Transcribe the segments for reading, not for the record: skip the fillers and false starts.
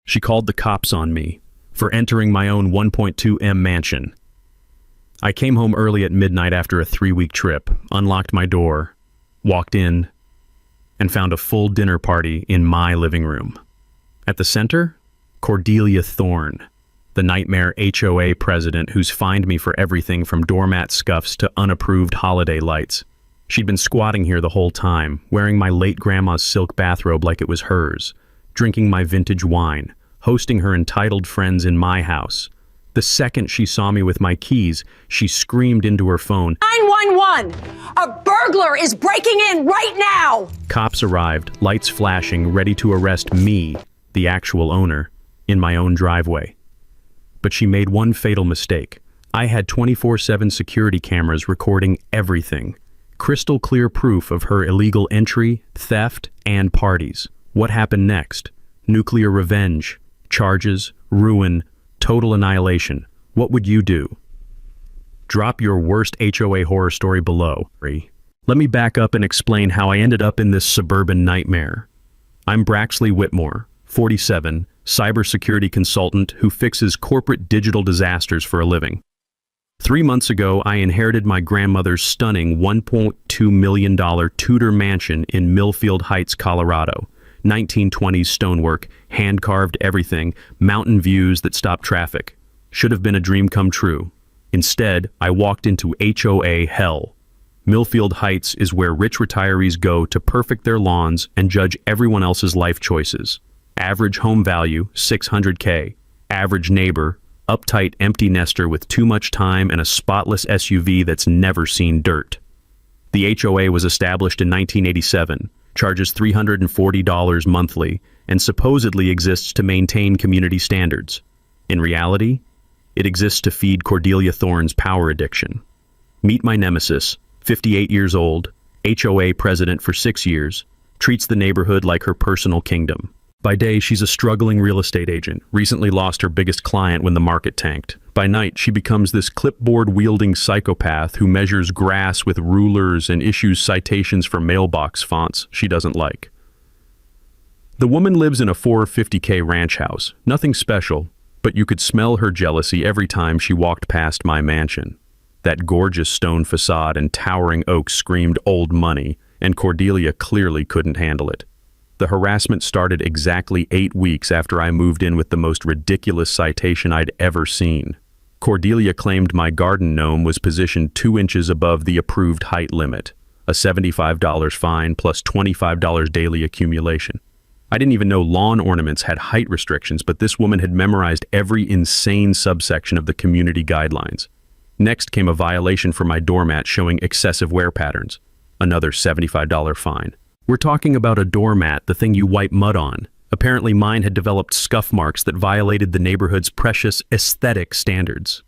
She called the cops on me for entering my own 1.2M mansion. I came home early at midnight after a 3-week trip, unlocked my door, walked in, and found a full dinner party in my living room. At the center, Cordelia Thorne, the nightmare HOA president who's fined me for everything from doormat scuffs to unapproved holiday lights. She'd been squatting here the whole time, wearing my late grandma's silk bathrobe like it was hers, drinking my vintage wine, hosting her entitled friends in my house. The second she saw me with my keys, she screamed into her phone, 911! A burglar is breaking in right now! Cops arrived, lights flashing, ready to arrest me, the actual owner, in my own driveway. But she made one fatal mistake. I had 24/7 security cameras recording everything. Crystal clear proof of her illegal entry, theft, and parties. What happened next? Nuclear revenge, charges, ruin, total annihilation. What would you do? Drop your worst HOA horror story below. Let me back up and explain how I ended up in this suburban nightmare. I'm Braxley Whitmore, 47, cybersecurity consultant who fixes corporate digital disasters for a living. 3 months ago, I inherited my grandmother's stunning $1.2 million Tudor mansion in Millfield Heights, Colorado. 1920s stonework, hand-carved everything, mountain views that stop traffic. Should have been a dream come true. Instead, I walked into HOA hell. Millfield Heights is where rich retirees go to perfect their lawns and judge everyone else's life choices. Average home value, $600K. Average neighbor, uptight empty nester with too much time and a spotless SUV that's never seen dirt. The HOA was established in 1987, charges $340 monthly, and supposedly exists to maintain community standards. In reality, it exists to feed Cordelia Thorne's power addiction. Meet my nemesis, 58 years old, HOA president for 6 years, treats the neighborhood like her personal kingdom. By day, she's a struggling real estate agent, recently lost her biggest client when the market tanked. By night, she becomes this clipboard-wielding psychopath who measures grass with rulers and issues citations for mailbox fonts she doesn't like. The woman lives in a $450K ranch house, nothing special, but you could smell her jealousy every time she walked past my mansion. That gorgeous stone facade and towering oak screamed old money, and Cordelia clearly couldn't handle it. The harassment started exactly 8 weeks after I moved in with the most ridiculous citation I'd ever seen. Cordelia claimed my garden gnome was positioned 2 inches above the approved height limit, a $75 fine plus $25 daily accumulation. I didn't even know lawn ornaments had height restrictions, but this woman had memorized every insane subsection of the community guidelines. Next came a violation for my doormat showing excessive wear patterns, another $75 fine. We're talking about a doormat, the thing you wipe mud on. Apparently mine had developed scuff marks that violated the neighborhood's precious aesthetic standards.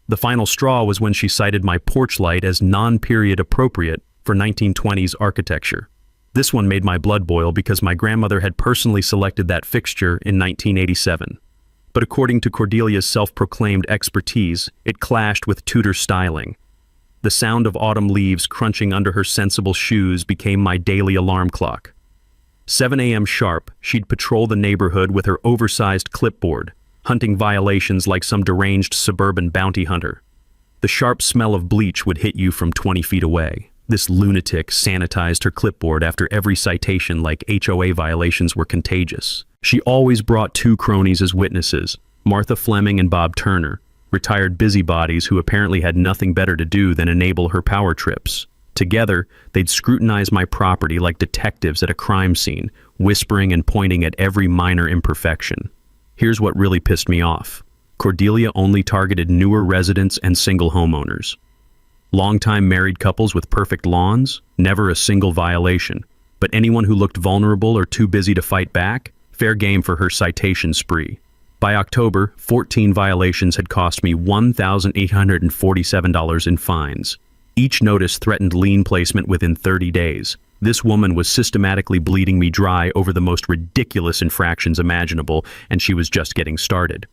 The final straw was when she cited my porch light as non-period appropriate for 1920s architecture. This one made my blood boil because my grandmother had personally selected that fixture in 1987. But according to Cordelia's self-proclaimed expertise, it clashed with Tudor styling. The sound of autumn leaves crunching under her sensible shoes became my daily alarm clock. 7 a.m. sharp, she'd patrol the neighborhood with her oversized clipboard, hunting violations like some deranged suburban bounty hunter. The sharp smell of bleach would hit you from 20 feet away. This lunatic sanitized her clipboard after every citation like HOA violations were contagious. She always brought 2 cronies as witnesses, Martha Fleming and Bob Turner, retired busybodies who apparently had nothing better to do than enable her power trips. Together, they'd scrutinize my property like detectives at a crime scene, whispering and pointing at every minor imperfection. Here's what really pissed me off. Cordelia only targeted newer residents and single homeowners. Longtime married couples with perfect lawns, never a single violation. But anyone who looked vulnerable or too busy to fight back, fair game for her citation spree. By October, 14 violations had cost me $1,847 in fines. Each notice threatened lien placement within 30 days. This woman was systematically bleeding me dry over the most ridiculous infractions imaginable, and she was just getting started.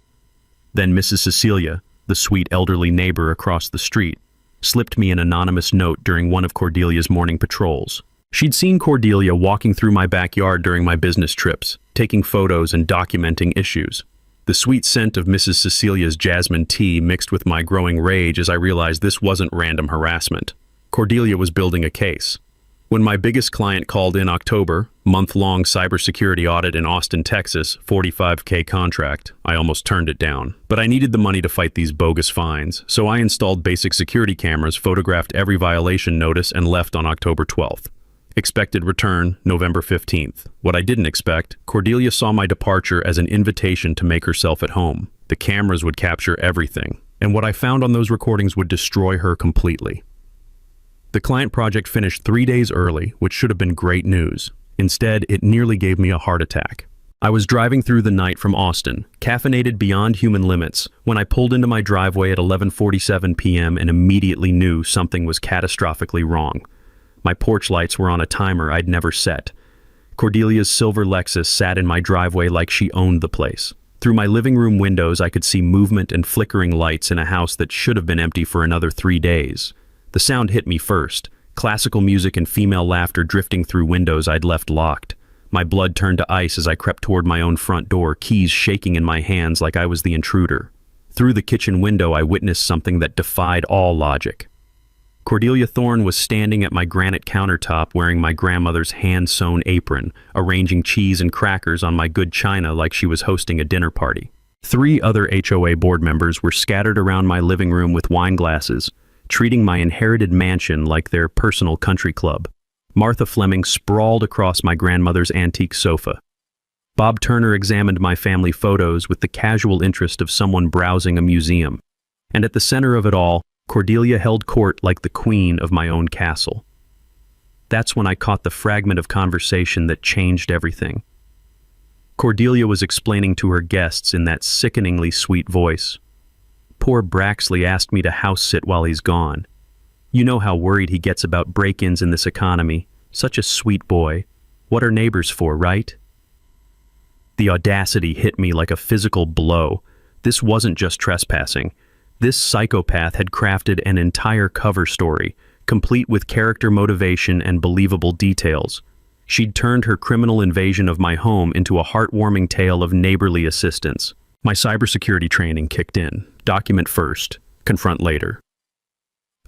Then Mrs. Cecilia, the sweet elderly neighbor across the street, slipped me an anonymous note during one of Cordelia's morning patrols. She'd seen Cordelia walking through my backyard during my business trips, taking photos and documenting issues. The sweet scent of Mrs. Cecilia's jasmine tea mixed with my growing rage as I realized this wasn't random harassment. Cordelia was building a case. When my biggest client called in October, month-long cybersecurity audit in Austin, Texas, $45K contract, I almost turned it down. But I needed the money to fight these bogus fines, so I installed basic security cameras, photographed every violation notice, and left on October 12th. Expected return, November 15th. What I didn't expect, Cordelia saw my departure as an invitation to make herself at home. The cameras would capture everything, and what I found on those recordings would destroy her completely. The client project finished 3 days early, which should have been great news. Instead, it nearly gave me a heart attack. I was driving through the night from Austin, caffeinated beyond human limits, when I pulled into my driveway at 11:47 p.m. and immediately knew something was catastrophically wrong. My porch lights were on a timer I'd never set. Cordelia's silver Lexus sat in my driveway like she owned the place. Through my living room windows, I could see movement and flickering lights in a house that should have been empty for another 3 days. The sound hit me first, classical music and female laughter drifting through windows I'd left locked. My blood turned to ice as I crept toward my own front door, keys shaking in my hands like I was the intruder. Through the kitchen window, I witnessed something that defied all logic. Cordelia Thorne was standing at my granite countertop wearing my grandmother's hand-sewn apron, arranging cheese and crackers on my good china like she was hosting a dinner party. 3 other HOA board members were scattered around my living room with wine glasses, treating my inherited mansion like their personal country club. Martha Fleming sprawled across my grandmother's antique sofa. Bob Turner examined my family photos with the casual interest of someone browsing a museum. And at the center of it all, Cordelia held court like the queen of my own castle. That's when I caught the fragment of conversation that changed everything. Cordelia was explaining to her guests in that sickeningly sweet voice. Poor Braxley asked me to house sit while he's gone. You know how worried he gets about break-ins in this economy. Such a sweet boy. What are neighbors for, right? The audacity hit me like a physical blow. This wasn't just trespassing. This psychopath had crafted an entire cover story, complete with character motivation and believable details. She'd turned her criminal invasion of my home into a heartwarming tale of neighborly assistance. My cybersecurity training kicked in. Document first, confront later.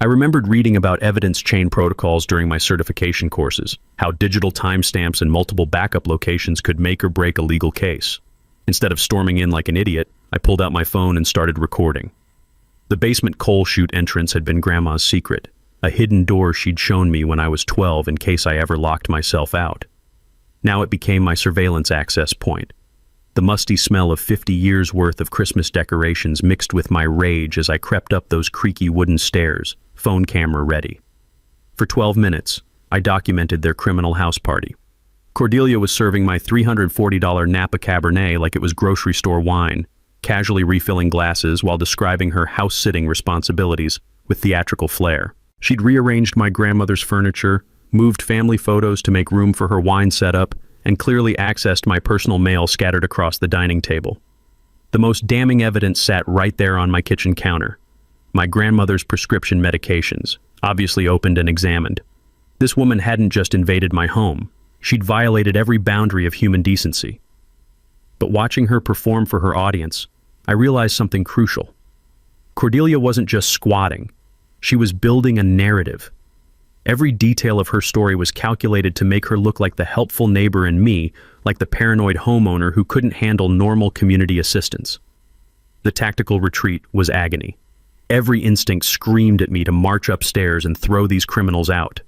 I remembered reading about evidence chain protocols during my certification courses, how digital timestamps and multiple backup locations could make or break a legal case. Instead of storming in like an idiot, I pulled out my phone and started recording. The basement coal chute entrance had been Grandma's secret, a hidden door she'd shown me when I was 12 in case I ever locked myself out. Now it became my surveillance access point. The musty smell of 50 years' worth of Christmas decorations mixed with my rage as I crept up those creaky wooden stairs, phone camera ready. For 12 minutes, I documented their criminal house party. Cordelia was serving my $340 Napa Cabernet like it was grocery store wine, casually refilling glasses while describing her house-sitting responsibilities with theatrical flair. She'd rearranged my grandmother's furniture, moved family photos to make room for her wine setup, and clearly accessed my personal mail scattered across the dining table. The most damning evidence sat right there on my kitchen counter. My grandmother's prescription medications, obviously opened and examined. This woman hadn't just invaded my home. She'd violated every boundary of human decency. But watching her perform for her audience, I realized something crucial. Cordelia wasn't just squatting. She was building a narrative. Every detail of her story was calculated to make her look like the helpful neighbor in me, like the paranoid homeowner who couldn't handle normal community assistance. The tactical retreat was agony. Every instinct screamed at me to march upstairs and throw these criminals out.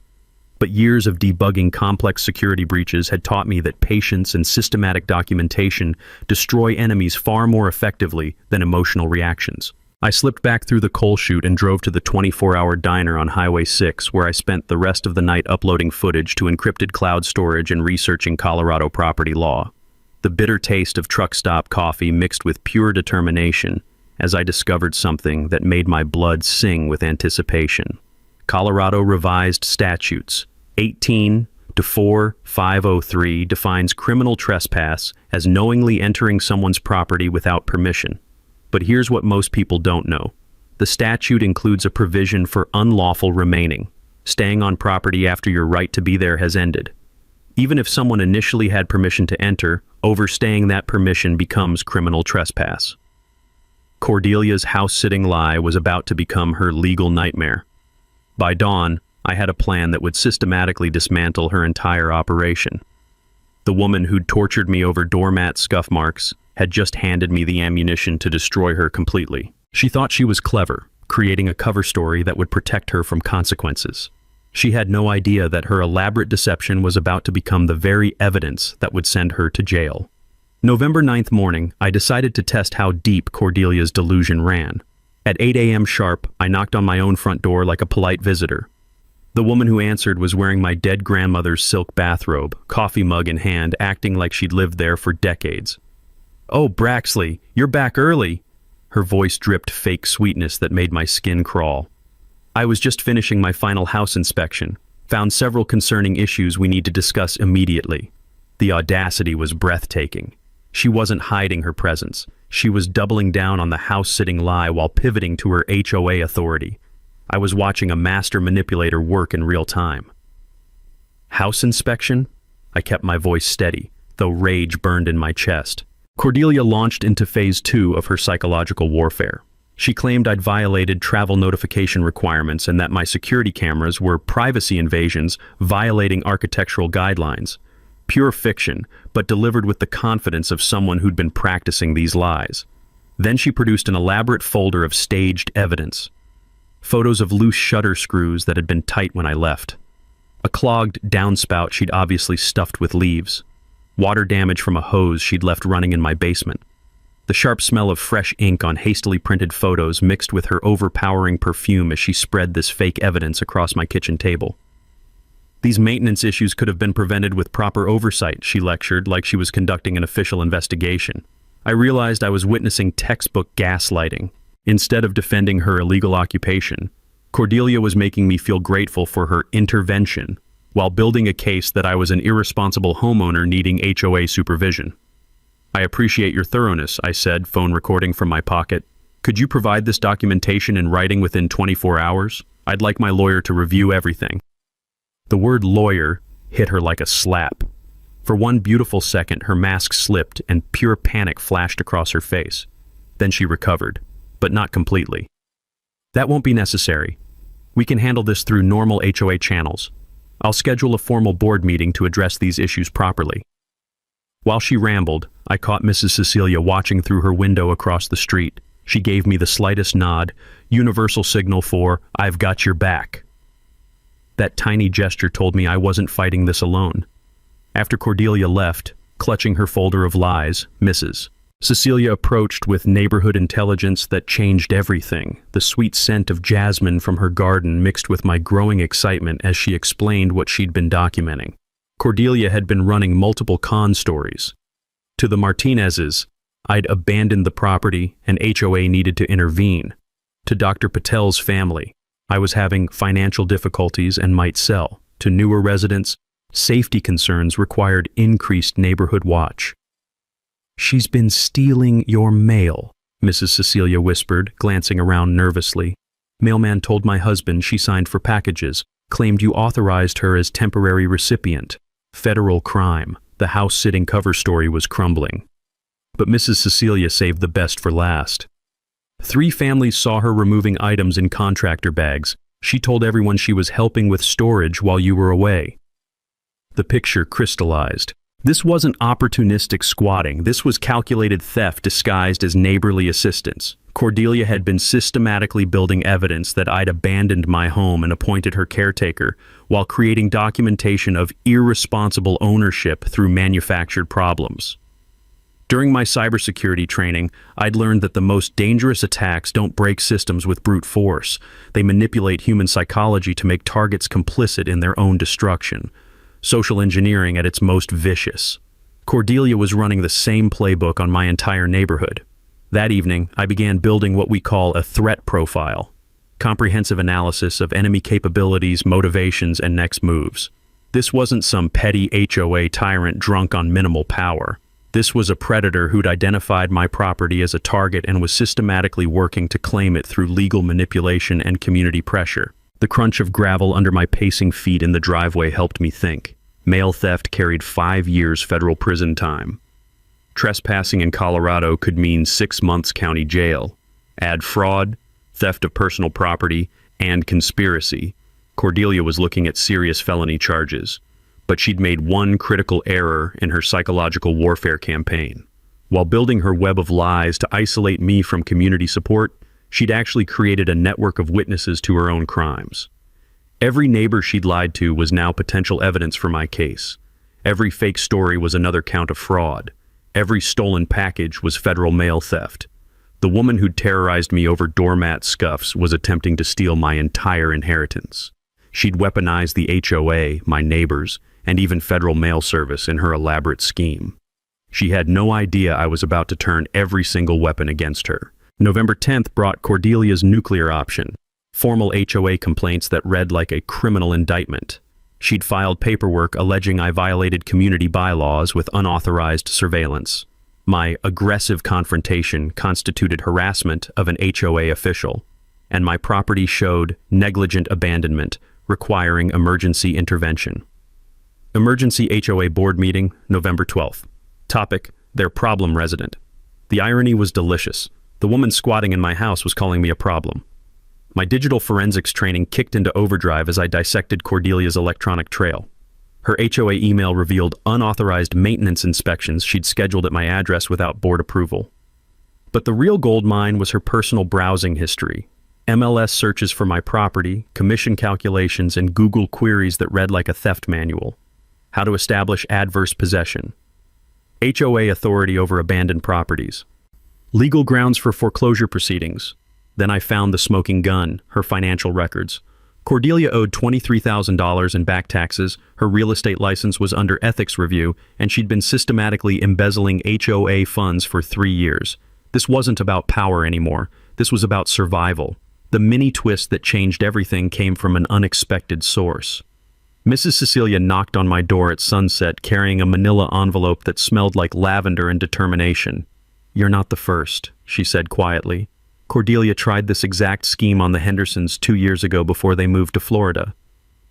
But years of debugging complex security breaches had taught me that patience and systematic documentation destroy enemies far more effectively than emotional reactions. I slipped back through the coal chute and drove to the 24-hour diner on Highway 6, where I spent the rest of the night uploading footage to encrypted cloud storage and researching Colorado property law. The bitter taste of truck stop coffee mixed with pure determination as I discovered something that made my blood sing with anticipation. Colorado revised statutes 18-4503 defines criminal trespass as knowingly entering someone's property without permission. But here's what most people don't know. The statute includes a provision for unlawful remaining, staying on property after your right to be there has ended. Even if someone initially had permission to enter, overstaying that permission becomes criminal trespass. Cordelia's house-sitting lie was about to become her legal nightmare. By dawn, I had a plan that would systematically dismantle her entire operation. The woman who'd tortured me over doormat scuff marks had just handed me the ammunition to destroy her completely. She thought she was clever, creating a cover story that would protect her from consequences. She had no idea that her elaborate deception was about to become the very evidence that would send her to jail. November 9th morning, I decided to test how deep Cordelia's delusion ran. At 8 a.m. sharp, I knocked on my own front door like a polite visitor. The woman who answered was wearing my dead grandmother's silk bathrobe, coffee mug in hand, acting like she'd lived there for decades. "Oh, Braxley, you're back early." Her voice dripped fake sweetness that made my skin crawl. "I was just finishing my final house inspection. Found several concerning issues we need to discuss immediately." The audacity was breathtaking. She wasn't hiding her presence. She was doubling down on the house-sitting lie while pivoting to her HOA authority. I was watching a master manipulator work in real time. "House inspection?" I kept my voice steady, though rage burned in my chest. Cordelia launched into phase 2 of her psychological warfare. She claimed I'd violated travel notification requirements and that my security cameras were privacy invasions violating architectural guidelines. Pure fiction, but delivered with the confidence of someone who'd been practicing these lies. Then she produced an elaborate folder of staged evidence. Photos of loose shutter screws that had been tight when I left. A clogged downspout she'd obviously stuffed with leaves. Water damage from a hose she'd left running in my basement. The sharp smell of fresh ink on hastily printed photos mixed with her overpowering perfume as she spread this fake evidence across my kitchen table. "These maintenance issues could have been prevented with proper oversight," she lectured, like she was conducting an official investigation. I realized I was witnessing textbook gaslighting. Instead of defending her illegal occupation, Cordelia was making me feel grateful for her intervention, while building a case that I was an irresponsible homeowner needing HOA supervision. "I appreciate your thoroughness," I said, phone recording from my pocket. "Could you provide this documentation in writing within 24 hours? I'd like my lawyer to review everything." The word lawyer hit her like a slap. For one beautiful second, her mask slipped and pure panic flashed across her face. Then she recovered, but not completely. "That won't be necessary. We can handle this through normal HOA channels. I'll schedule a formal board meeting to address these issues properly." While she rambled, I caught Mrs. Cecilia watching through her window across the street. She gave me the slightest nod, universal signal for, "I've got your back." That tiny gesture told me I wasn't fighting this alone. After Cordelia left, clutching her folder of lies, Mrs. Cecilia approached with neighborhood intelligence that changed everything. The sweet scent of jasmine from her garden mixed with my growing excitement as she explained what she'd been documenting. Cordelia had been running multiple con stories. To the Martinezes, I'd abandoned the property and HOA needed to intervene. To Dr. Patel's family, I was having financial difficulties and might sell. To newer residents, safety concerns required increased neighborhood watch. "She's been stealing your mail," Mrs. Cecilia whispered, glancing around nervously. "Mailman told my husband she signed for packages, claimed you authorized her as temporary recipient. Federal crime." The house-sitting cover story was crumbling. But Mrs. Cecilia saved the best for last. 3 families saw her removing items in contractor bags. She told everyone she was helping with storage while you were away. The picture crystallized. This wasn't opportunistic squatting. This was calculated theft disguised as neighborly assistance. Cordelia had been systematically building evidence that I'd abandoned my home and appointed her caretaker, while creating documentation of irresponsible ownership through manufactured problems. During my cybersecurity training, I'd learned that the most dangerous attacks don't break systems with brute force. They manipulate human psychology to make targets complicit in their own destruction. Social engineering at its most vicious. Cordelia was running the same playbook on my entire neighborhood. That evening, I began building what we call a threat profile. Comprehensive analysis of enemy capabilities, motivations, and next moves. This wasn't some petty HOA tyrant drunk on minimal power. This was a predator who'd identified my property as a target and was systematically working to claim it through legal manipulation and community pressure. The crunch of gravel under my pacing feet in the driveway helped me think. Mail theft carried 5 years federal prison time. Trespassing in Colorado could mean 6 months county jail. Add fraud, theft of personal property, and conspiracy. Cordelia was looking at serious felony charges, but she'd made one critical error in her psychological warfare campaign. While building her web of lies to isolate me from community support, she'd actually created a network of witnesses to her own crimes. Every neighbor she'd lied to was now potential evidence for my case. Every fake story was another count of fraud. Every stolen package was federal mail theft. The woman who'd terrorized me over doormat scuffs was attempting to steal my entire inheritance. She'd weaponized the HOA, my neighbors, and even Federal Mail Service in her elaborate scheme. She had no idea I was about to turn every single weapon against her. November 10th brought Cordelia's nuclear option, formal HOA complaints that read like a criminal indictment. She'd filed paperwork alleging I violated community bylaws with unauthorized surveillance. My aggressive confrontation constituted harassment of an HOA official, and my property showed negligent abandonment requiring emergency intervention. Emergency HOA board meeting, November 12th. Topic: their problem resident. The irony was delicious. The woman squatting in my house was calling me a problem. My digital forensics training kicked into overdrive as I dissected Cordelia's electronic trail. Her HOA email revealed unauthorized maintenance inspections she'd scheduled at my address without board approval. But the real gold mine was her personal browsing history. MLS searches for my property, commission calculations, and Google queries that read like a theft manual. How to establish adverse possession. HOA authority over abandoned properties. Legal grounds for foreclosure proceedings. Then I found the smoking gun, her financial records. Cordelia owed $23,000 in back taxes, her real estate license was under ethics review, and she'd been systematically embezzling HOA funds for 3 years. This wasn't about power anymore. This was about survival. The mini twist that changed everything came from an unexpected source. Mrs. Cecilia knocked on my door at sunset carrying a manila envelope that smelled like lavender and determination. "You're not the first," she said quietly. Cordelia tried this exact scheme on the Hendersons 2 years ago before they moved to Florida.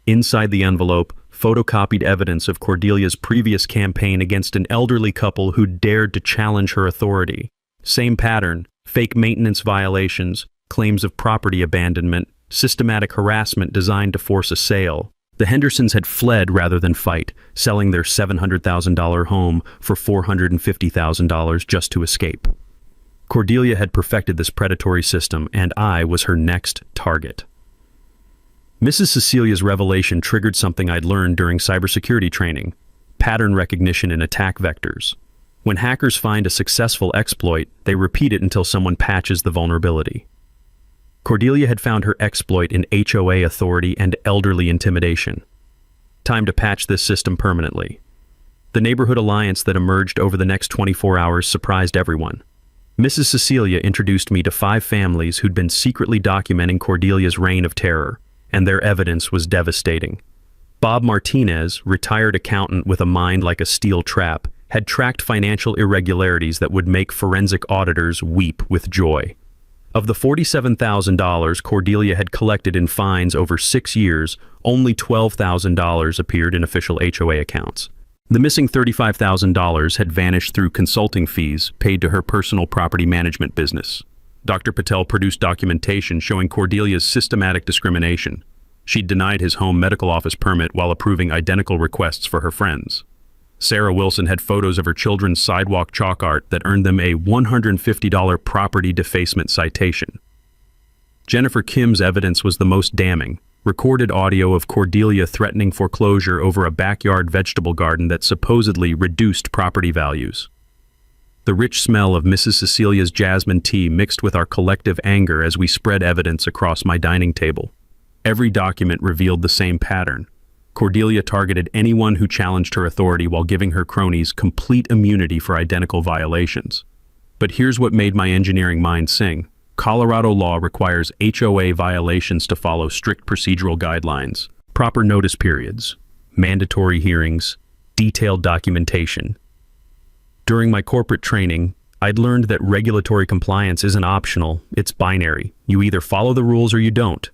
Inside the envelope, photocopied evidence of Cordelia's previous campaign against an elderly couple who dared to challenge her authority. Same pattern: fake maintenance violations, claims of property abandonment, systematic harassment designed to force a sale. The Hendersons had fled rather than fight, selling their $700,000 home for $450,000 just to escape. Cordelia had perfected this predatory system, and I was her next target. Mrs. Cecilia's revelation triggered something I'd learned during cybersecurity training: pattern recognition in attack vectors. When hackers find a successful exploit, they repeat it until someone patches the vulnerability. Cordelia had found her exploit in HOA authority and elderly intimidation. Time to patch this system permanently. The neighborhood alliance that emerged over the next 24 hours surprised everyone. Mrs. Cecilia introduced me to 5 families who'd been secretly documenting Cordelia's reign of terror, and their evidence was devastating. Bob Martinez, retired accountant with a mind like a steel trap, had tracked financial irregularities that would make forensic auditors weep with joy. Of the $47,000 Cordelia had collected in fines over 6 years, only $12,000 appeared in official HOA accounts. The missing $35,000 had vanished through consulting fees paid to her personal property management business. Dr. Patel produced documentation showing Cordelia's systematic discrimination. She'd denied his home medical office permit while approving identical requests for her friends. Sarah Wilson had photos of her children's sidewalk chalk art that earned them a $150 property defacement citation. Jennifer Kim's evidence was the most damning. Recorded audio of Cordelia threatening foreclosure over a backyard vegetable garden that supposedly reduced property values. The rich smell of Mrs. Cecilia's jasmine tea mixed with our collective anger as we spread evidence across my dining table. Every document revealed the same pattern. Cordelia targeted anyone who challenged her authority while giving her cronies complete immunity for identical violations. But here's what made my engineering mind sing. Colorado law requires HOA violations to follow strict procedural guidelines, proper notice periods, mandatory hearings, detailed documentation. During my corporate training, I'd learned that regulatory compliance isn't optional, it's binary. You either follow the rules or you don't.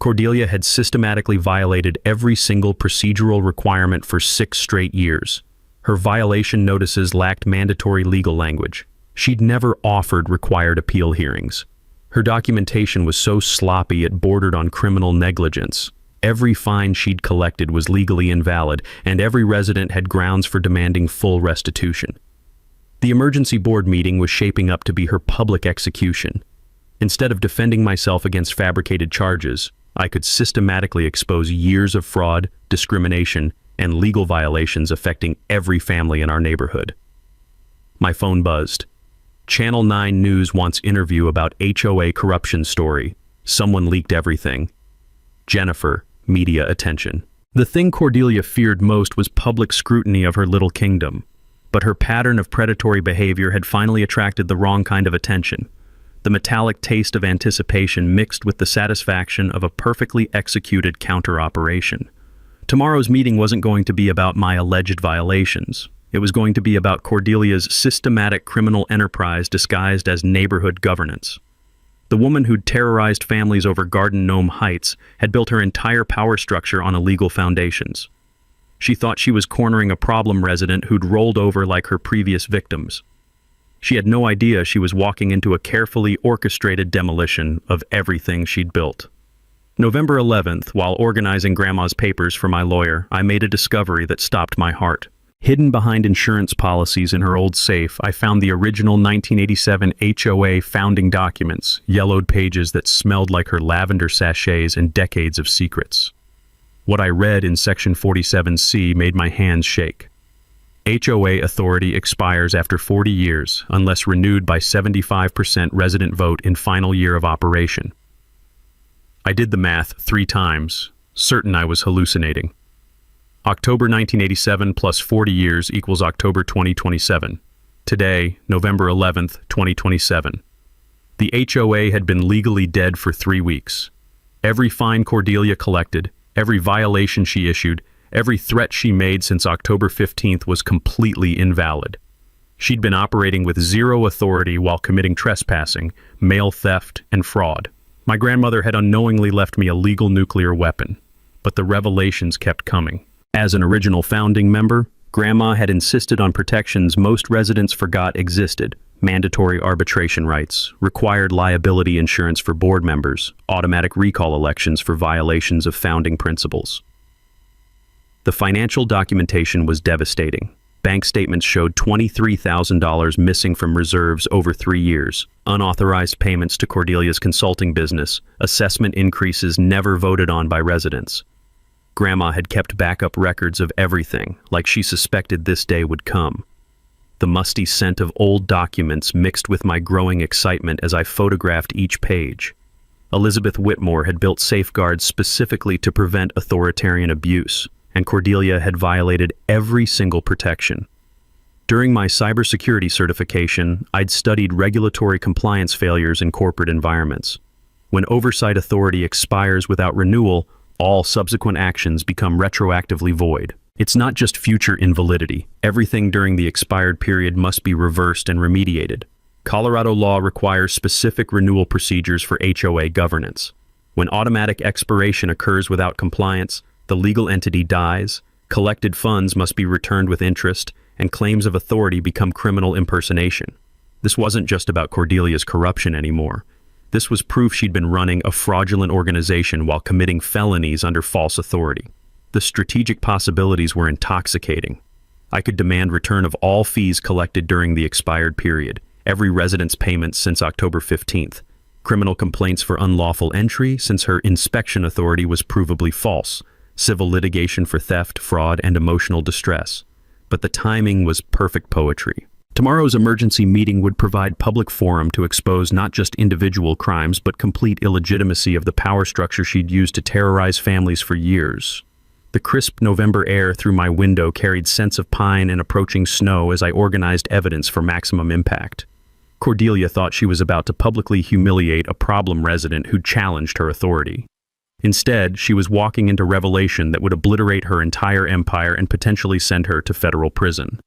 Cordelia had systematically violated every single procedural requirement for 6 straight years. Her violation notices lacked mandatory legal language. She'd never offered required appeal hearings. Her documentation was so sloppy it bordered on criminal negligence. Every fine she'd collected was legally invalid, and every resident had grounds for demanding full restitution. The emergency board meeting was shaping up to be her public execution. Instead of defending myself against fabricated charges, I could systematically expose years of fraud, discrimination, and legal violations affecting every family in our neighborhood. My phone buzzed. Channel 9 News wants interview about HOA corruption story. Someone leaked everything. Jennifer, media attention. The thing Cordelia feared most was public scrutiny of her little kingdom. But her pattern of predatory behavior had finally attracted the wrong kind of attention. The metallic taste of anticipation mixed with the satisfaction of a perfectly executed counter-operation. Tomorrow's meeting wasn't going to be about my alleged violations. It was going to be about Cordelia's systematic criminal enterprise disguised as neighborhood governance. The woman who'd terrorized families over Garden Gnome Heights had built her entire power structure on illegal foundations. She thought she was cornering a problem resident who'd rolled over like her previous victims. She had no idea she was walking into a carefully orchestrated demolition of everything she'd built. November 11th, while organizing Grandma's papers for my lawyer, I made a discovery that stopped my heart. Hidden behind insurance policies in her old safe, I found the original 1987 HOA founding documents, yellowed pages that smelled like her lavender sachets and decades of secrets. What I read in Section 47C made my hands shake. HOA authority expires after 40 years unless renewed by 75% resident vote in final year of operation. I did the math 3 times, certain I was hallucinating. October 1987 plus 40 years equals October 2027. Today, November 11th, 2027. The HOA had been legally dead for 3 weeks. Every fine Cordelia collected, every violation she issued, every threat she made since October 15th was completely invalid. She'd been operating with zero authority while committing trespassing, mail theft, and fraud. My grandmother had unknowingly left me a legal nuclear weapon, but the revelations kept coming. As an original founding member, Grandma had insisted on protections most residents forgot existed: mandatory arbitration rights, required liability insurance for board members, automatic recall elections for violations of founding principles. The financial documentation was devastating. Bank statements showed $23,000 missing from reserves over 3 years, unauthorized payments to Cordelia's consulting business, assessment increases never voted on by residents. Grandma had kept backup records of everything, like she suspected this day would come. The musty scent of old documents mixed with my growing excitement as I photographed each page. Elizabeth Whitmore had built safeguards specifically to prevent authoritarian abuse, and Cordelia had violated every single protection. During my cybersecurity certification, I'd studied regulatory compliance failures in corporate environments. When oversight authority expires without renewal, all subsequent actions become retroactively void. It's not just future invalidity. Everything during the expired period must be reversed and remediated. Colorado law requires specific renewal procedures for HOA governance. When automatic expiration occurs without compliance, the legal entity dies, collected funds must be returned with interest, and claims of authority become criminal impersonation. This wasn't just about Cordelia's corruption anymore. This was proof she'd been running a fraudulent organization while committing felonies under false authority. The strategic possibilities were intoxicating. I could demand return of all fees collected during the expired period, every resident's payments since October 15th, criminal complaints for unlawful entry since her inspection authority was provably false, civil litigation for theft, fraud, and emotional distress. But the timing was perfect poetry. Tomorrow's emergency meeting would provide public forum to expose not just individual crimes but complete illegitimacy of the power structure she'd used to terrorize families for years. The crisp November air through my window carried scents of pine and approaching snow as I organized evidence for maximum impact. Cordelia thought she was about to publicly humiliate a problem resident who challenged her authority. Instead, she was walking into revelation that would obliterate her entire empire and potentially send her to federal prison.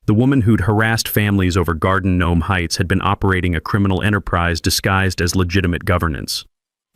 The woman who'd harassed families over Garden Gnome Heights had been operating a criminal enterprise disguised as legitimate governance.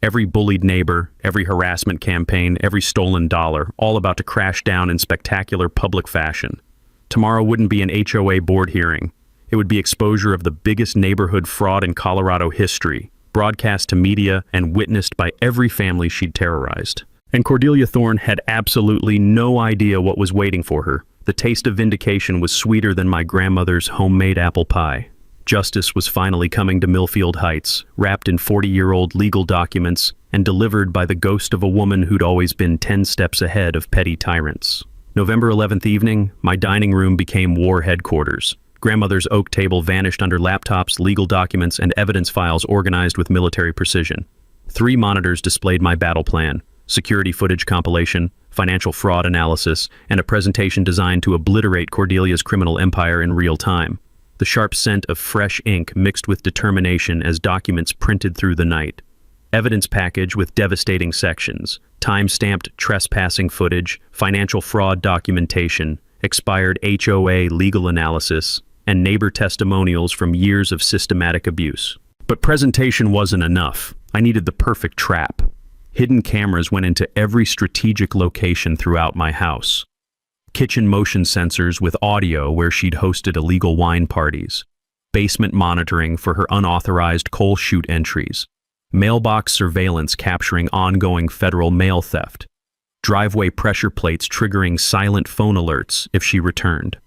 Every bullied neighbor, every harassment campaign, every stolen dollar, all about to crash down in spectacular public fashion. Tomorrow wouldn't be an HOA board hearing. It would be exposure of the biggest neighborhood fraud in Colorado history, broadcast to media and witnessed by every family she'd terrorized. And Cordelia Thorne had absolutely no idea what was waiting for her. The taste of vindication was sweeter than my grandmother's homemade apple pie. Justice was finally coming to Millfield Heights, wrapped in 40-year-old legal documents and delivered by the ghost of a woman who'd always been 10 steps ahead of petty tyrants. November 11th evening, my dining room became war headquarters. Grandmother's oak table vanished under laptops, legal documents, and evidence files organized with military precision. 3 monitors displayed my battle plan: security footage compilation, financial fraud analysis, and a presentation designed to obliterate Cordelia's criminal empire in real time. The sharp scent of fresh ink mixed with determination as documents printed through the night. Evidence package with devastating sections: time-stamped trespassing footage, financial fraud documentation, expired HOA legal analysis, and neighbor testimonials from years of systematic abuse. But presentation wasn't enough. I needed the perfect trap. Hidden cameras went into every strategic location throughout my house. Kitchen motion sensors with audio where she'd hosted illegal wine parties. Basement monitoring for her unauthorized coal chute entries. Mailbox surveillance capturing ongoing federal mail theft. Driveway pressure plates triggering silent phone alerts if she returned.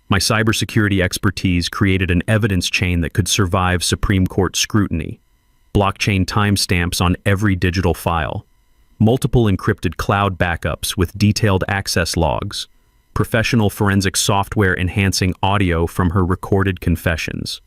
My cybersecurity expertise created an evidence chain that could survive Supreme Court scrutiny. Blockchain timestamps on every digital file. Multiple encrypted cloud backups with detailed access logs. Professional forensic software enhancing audio from her recorded confessions.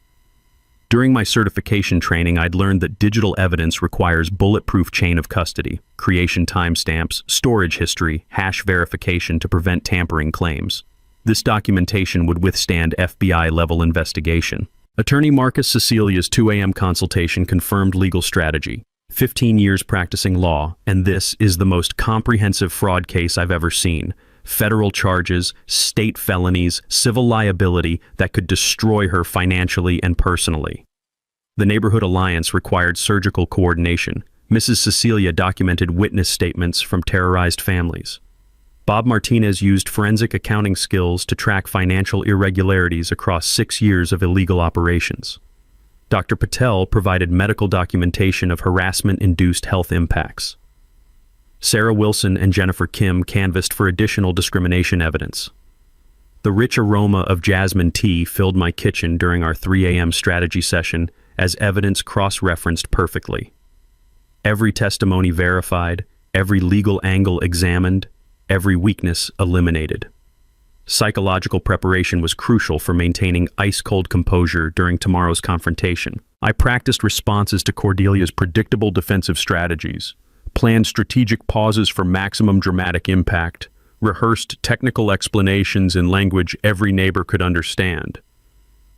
During my certification training, I'd learned that digital evidence requires bulletproof chain of custody, creation timestamps, storage history, hash verification to prevent tampering claims. This documentation would withstand FBI-level investigation. Attorney Marcus Cecilia's 2 a.m. consultation confirmed legal strategy. 15 years practicing law, and this is the most comprehensive fraud case I've ever seen. Federal charges, state felonies, civil liability that could destroy her financially and personally. The Neighborhood Alliance required surgical coordination. Mrs. Cecilia documented witness statements from terrorized families. Bob Martinez used forensic accounting skills to track financial irregularities across 6 years of illegal operations. Dr. Patel provided medical documentation of harassment-induced health impacts. Sarah Wilson and Jennifer Kim canvassed for additional discrimination evidence. The rich aroma of jasmine tea filled my kitchen during our 3 a.m. strategy session as evidence cross-referenced perfectly. Every testimony verified, every legal angle examined, every weakness eliminated. Psychological preparation was crucial for maintaining ice-cold composure during tomorrow's confrontation. I practiced responses to Cordelia's predictable defensive strategies, planned strategic pauses for maximum dramatic impact, rehearsed technical explanations in language every neighbor could understand.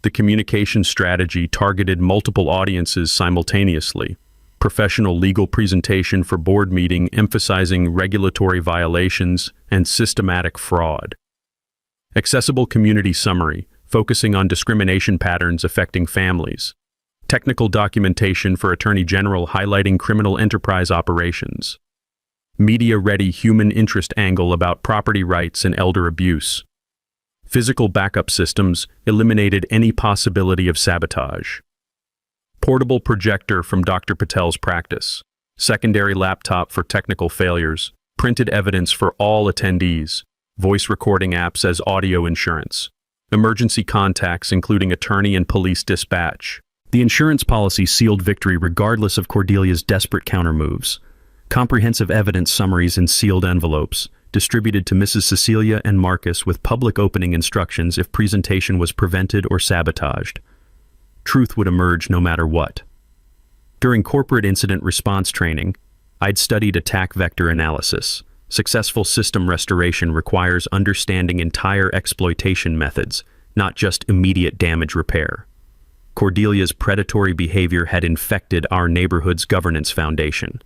The communication strategy targeted multiple audiences simultaneously. Professional legal presentation for board meeting emphasizing regulatory violations and systematic fraud. Accessible community summary, focusing on discrimination patterns affecting families. Technical documentation for Attorney General highlighting criminal enterprise operations. Media-ready human interest angle about property rights and elder abuse. Physical backup systems eliminated any possibility of sabotage. Portable projector from Dr. Patel's practice. Secondary laptop for technical failures. Printed evidence for all attendees. Voice recording apps as audio insurance. Emergency contacts including attorney and police dispatch. The insurance policy sealed victory regardless of Cordelia's desperate countermoves. Comprehensive evidence summaries in sealed envelopes, distributed to Mrs. Cecilia and Marcus with public opening instructions if presentation was prevented or sabotaged. Truth would emerge no matter what. During corporate incident response training, I'd studied attack vector analysis. Successful system restoration requires understanding entire exploitation methods, not just immediate damage repair. Cordelia's predatory behavior had infected our neighborhood's governance foundation.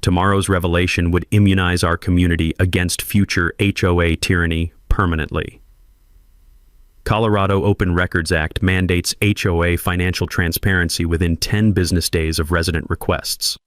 Tomorrow's revelation would immunize our community against future HOA tyranny permanently. Colorado Open Records Act mandates HOA financial transparency within 10 business days of resident requests.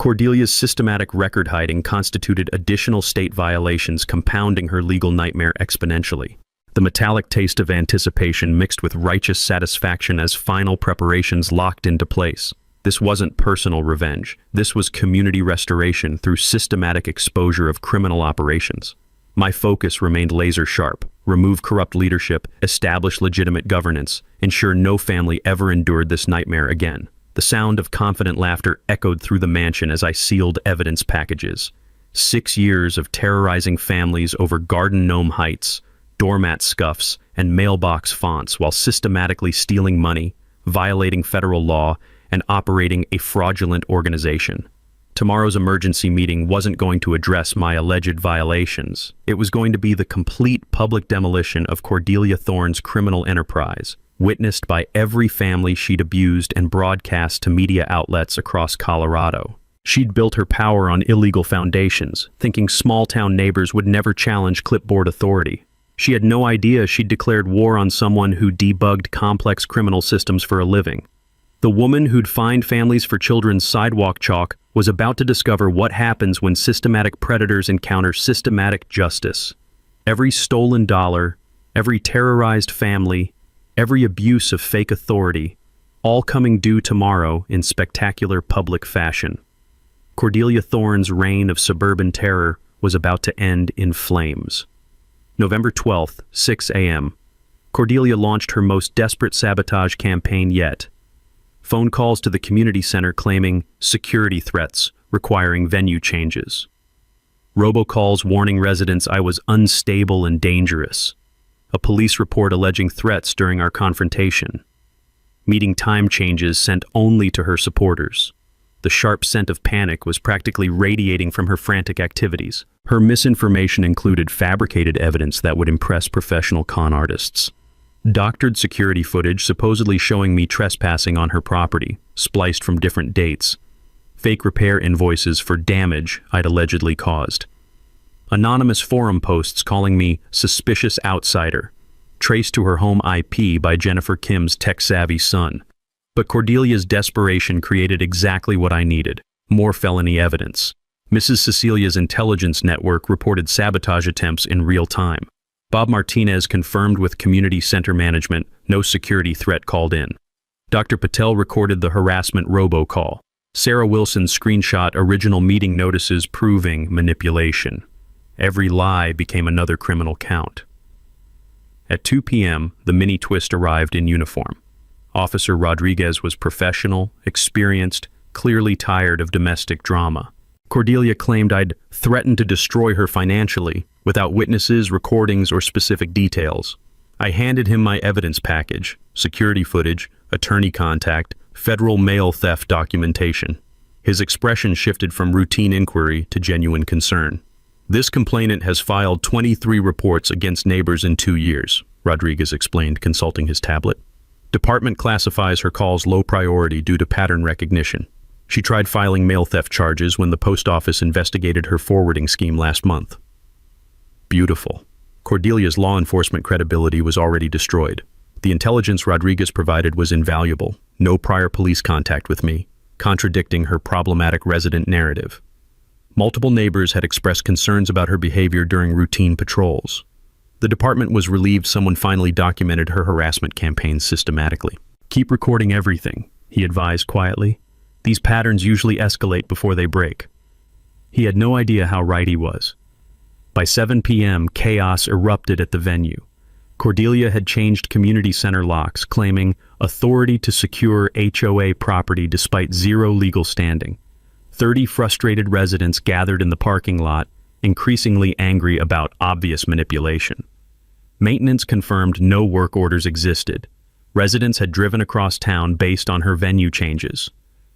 Cordelia's systematic record hiding constituted additional state violations, compounding her legal nightmare exponentially. The metallic taste of anticipation mixed with righteous satisfaction as final preparations locked into place. This wasn't personal revenge. This was community restoration through systematic exposure of criminal operations. My focus remained laser sharp: remove corrupt leadership, establish legitimate governance, ensure no family ever endured this nightmare again. The sound of confident laughter echoed through the mansion as I sealed evidence packages. 6 years of terrorizing families over garden gnome heights, doormat scuffs, and mailbox fonts while systematically stealing money, violating federal law, and operating a fraudulent organization. Tomorrow's emergency meeting wasn't going to address my alleged violations. It was going to be the complete public demolition of Cordelia Thorne's criminal enterprise, witnessed by every family she'd abused and broadcast to media outlets across Colorado. She'd built her power on illegal foundations, thinking small-town neighbors would never challenge clipboard authority. She had no idea she'd declared war on someone who debugged complex criminal systems for a living. The woman who'd fined families for children's sidewalk chalk was about to discover what happens when systematic predators encounter systematic justice. Every stolen dollar, every terrorized family, every abuse of fake authority, all coming due tomorrow in spectacular public fashion. Cordelia Thorne's reign of suburban terror was about to end in flames. November 12th, 6 a.m. Cordelia launched her most desperate sabotage campaign yet. Phone calls to the community center claiming security threats, requiring venue changes. Robocalls warning residents I was unstable and dangerous. A police report alleging threats during our confrontation. Meeting time changes sent only to her supporters. The sharp scent of panic was practically radiating from her frantic activities. Her misinformation included fabricated evidence that would impress professional con artists. Doctored security footage supposedly showing me trespassing on her property, spliced from different dates. Fake repair invoices for damage I'd allegedly caused. Anonymous forum posts calling me suspicious outsider, traced to her home IP by Jennifer Kim's tech-savvy son. But Cordelia's desperation created exactly what I needed: more felony evidence. Mrs. Cecilia's intelligence network reported sabotage attempts in real time. Bob Martinez confirmed with community center management no security threat called in. Dr. Patel recorded the harassment robocall. Sarah Wilson screenshot original meeting notices proving manipulation. Every lie became another criminal count. At 2 p.m., the mini-twist arrived in uniform. Officer Rodriguez was professional, experienced, clearly tired of domestic drama. Cordelia claimed I'd threatened to destroy her financially, without witnesses, recordings, or specific details. I handed him my evidence package: security footage, attorney contact, federal mail theft documentation. His expression shifted from routine inquiry to genuine concern. This complainant has filed 23 reports against neighbors in 2 years, Rodriguez explained, consulting his tablet. Department classifies her calls low priority due to pattern recognition. She tried filing mail theft charges when the post office investigated her forwarding scheme last month. Beautiful. Cordelia's law enforcement credibility was already destroyed. The intelligence Rodriguez provided was invaluable. No prior police contact with me, contradicting her problematic resident narrative. Multiple neighbors had expressed concerns about her behavior during routine patrols. The department was relieved someone finally documented her harassment campaigns systematically. Keep recording everything, he advised quietly. These patterns usually escalate before they break. He had no idea how right he was. By 7 p.m., chaos erupted at the venue. Cordelia had changed community center locks, claiming authority to secure HOA property despite zero legal standing. 30 frustrated residents gathered in the parking lot, increasingly angry about obvious manipulation. Maintenance confirmed no work orders existed. Residents had driven across town based on her venue changes.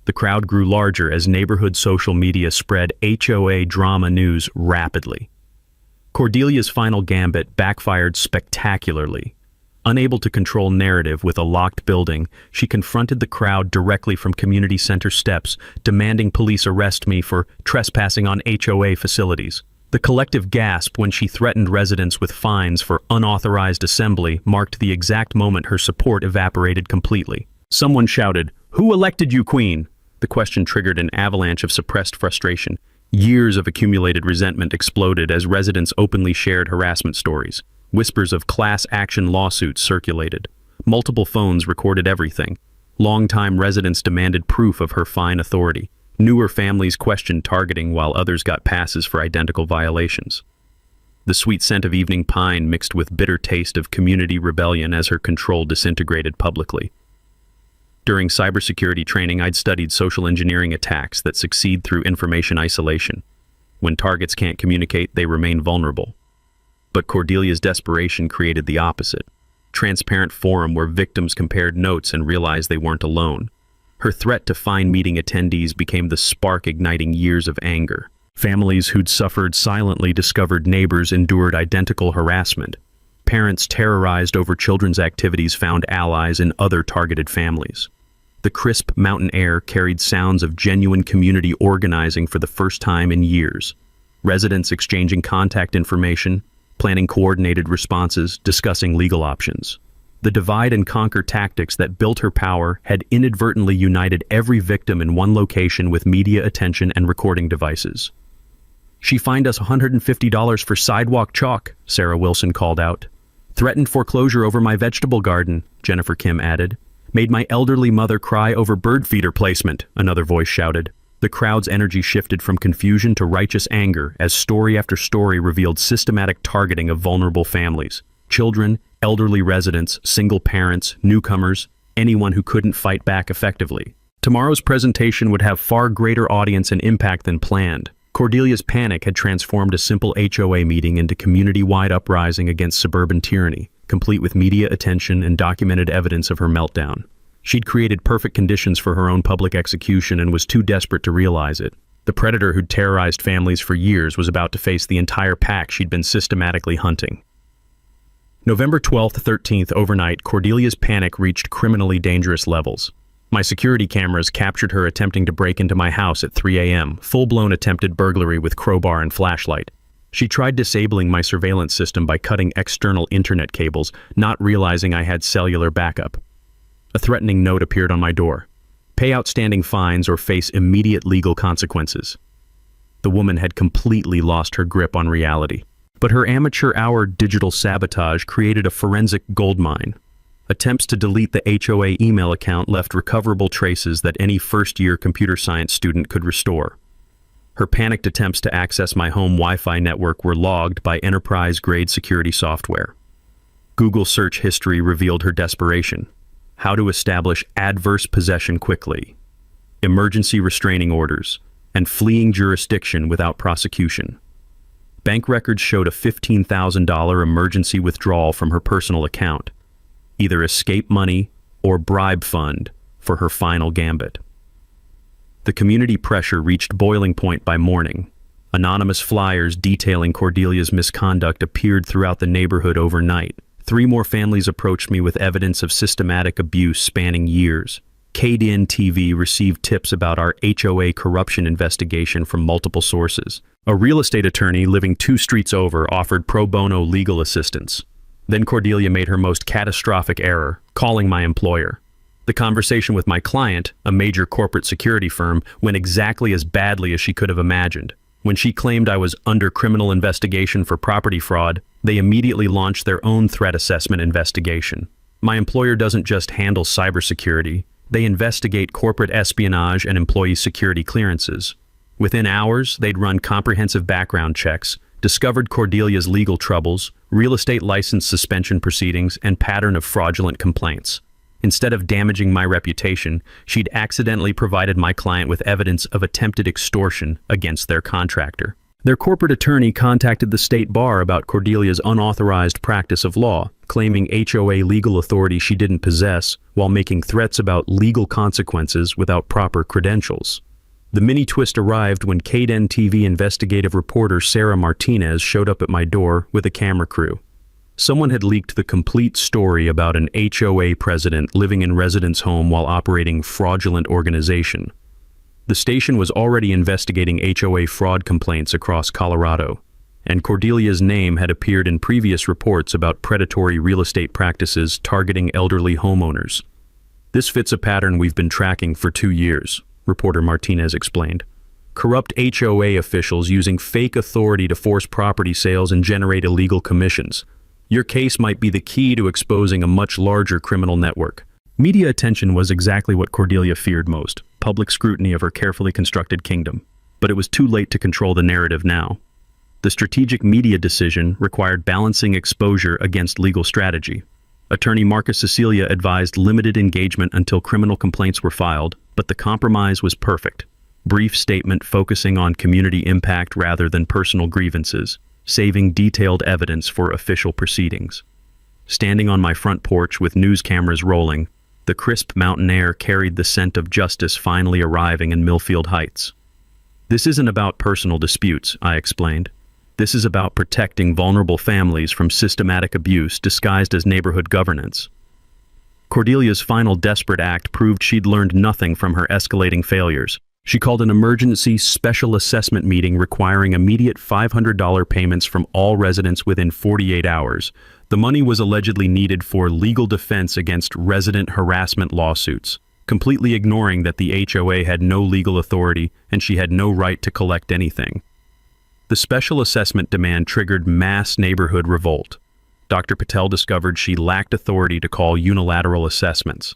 The crowd grew larger as neighborhood social media spread HOA drama news rapidly. Cordelia's final gambit backfired spectacularly. Unable to control narrative with a locked building, she confronted the crowd directly from community center steps, demanding police arrest me for trespassing on HOA facilities. The collective gasp when she threatened residents with fines for unauthorized assembly marked the exact moment her support evaporated completely. Someone shouted, "Who elected you, Queen?" The question triggered an avalanche of suppressed frustration. Years of accumulated resentment exploded as residents openly shared harassment stories. Whispers of class action lawsuits circulated. Multiple phones recorded everything. Longtime residents demanded proof of her fine authority. Newer families questioned targeting while others got passes for identical violations. The sweet scent of evening pine mixed with bitter taste of community rebellion as her control disintegrated publicly. During cybersecurity training, I'd studied social engineering attacks that succeed through information isolation. When targets can't communicate, they remain vulnerable. But Cordelia's desperation created the opposite. Transparent forum where victims compared notes and realized they weren't alone. Her threat to fine meeting attendees became the spark igniting years of anger. Families who'd suffered silently discovered neighbors endured identical harassment. Parents terrorized over children's activities found allies in other targeted families. The crisp mountain air carried sounds of genuine community organizing for the first time in years. Residents exchanging contact information, planning coordinated responses, discussing legal options. The divide and conquer tactics that built her power had inadvertently united every victim in one location with media attention and recording devices. "She fined us $150 for sidewalk chalk," Sarah Wilson called out. "Threatened foreclosure over my vegetable garden," Jennifer Kim added. "Made my elderly mother cry over bird feeder placement," another voice shouted. The crowd's energy shifted from confusion to righteous anger as story after story revealed systematic targeting of vulnerable families. Children, elderly residents, single parents, newcomers, anyone who couldn't fight back effectively. Tomorrow's presentation would have far greater audience and impact than planned. Cordelia's panic had transformed a simple HOA meeting into community-wide uprising against suburban tyranny, complete with media attention and documented evidence of her meltdown. She'd created perfect conditions for her own public execution and was too desperate to realize it. The predator who'd terrorized families for years was about to face the entire pack she'd been systematically hunting. November 12th, 13th, overnight, Cordelia's panic reached criminally dangerous levels. My security cameras captured her attempting to break into my house at 3 a.m., full-blown attempted burglary with crowbar and flashlight. She tried disabling my surveillance system by cutting external internet cables, not realizing I had cellular backup. A threatening note appeared on my door. "Pay outstanding fines or face immediate legal consequences." The woman had completely lost her grip on reality. But her amateur hour digital sabotage created a forensic goldmine. Attempts to delete the HOA email account left recoverable traces that any first-year computer science student could restore. Her panicked attempts to access my home Wi-Fi network were logged by enterprise-grade security software. Google search history revealed her desperation. How to establish adverse possession quickly, emergency restraining orders, and fleeing jurisdiction without prosecution. Bank records showed a $15,000 emergency withdrawal from her personal account, either escape money or bribe fund for her final gambit. The community pressure reached boiling point by morning. Anonymous flyers detailing Cordelia's misconduct appeared throughout the neighborhood overnight. 3 more families approached me with evidence of systematic abuse spanning years. KDN TV received tips about our HOA corruption investigation from multiple sources. A real estate attorney living 2 streets over offered pro bono legal assistance. Then Cordelia made her most catastrophic error, calling my employer. The conversation with my client, a major corporate security firm, went exactly as badly as she could have imagined. When she claimed I was under criminal investigation for property fraud, they immediately launched their own threat assessment investigation. My employer doesn't just handle cybersecurity, they investigate corporate espionage and employee security clearances. Within hours, they'd run comprehensive background checks, discovered Cordelia's legal troubles, real estate license suspension proceedings, and pattern of fraudulent complaints. Instead of damaging my reputation, she'd accidentally provided my client with evidence of attempted extortion against their contractor. Their corporate attorney contacted the state bar about Cordelia's unauthorized practice of law, claiming HOA legal authority she didn't possess, while making threats about legal consequences without proper credentials. The mini twist arrived when KDN TV investigative reporter Sarah Martinez showed up at my door with a camera crew. Someone had leaked the complete story about an HOA president living in residents' home while operating fraudulent organization. The station was already investigating HOA fraud complaints across Colorado, and Cordelia's name had appeared in previous reports about predatory real estate practices targeting elderly homeowners. This fits a pattern we've been tracking for 2 years. reporter Martinez explained. Corrupt HOA officials using fake authority to force property sales and generate illegal commissions. Your case might be the key to exposing a much larger criminal network. Media attention was exactly what Cordelia feared most, public scrutiny of her carefully constructed kingdom. But it was too late to control the narrative now. The strategic media decision required balancing exposure against legal strategy. Attorney Marcus Cecilia advised limited engagement until criminal complaints were filed, but the compromise was perfect. Brief statement focusing on community impact rather than personal grievances, saving detailed evidence for official proceedings. Standing on my front porch with news cameras rolling, the crisp mountain air carried the scent of justice finally arriving in Millfield Heights. This isn't about personal disputes, I explained. This is about protecting vulnerable families from systematic abuse disguised as neighborhood governance. Cordelia's final desperate act proved she'd learned nothing from her escalating failures. She called an emergency special assessment meeting requiring immediate $500 payments from all residents within 48 hours. The money was allegedly needed for legal defense against resident harassment lawsuits, completely ignoring that the HOA had no legal authority and she had no right to collect anything. The special assessment demand triggered mass neighborhood revolt. Dr. Patel discovered she lacked authority to call unilateral assessments.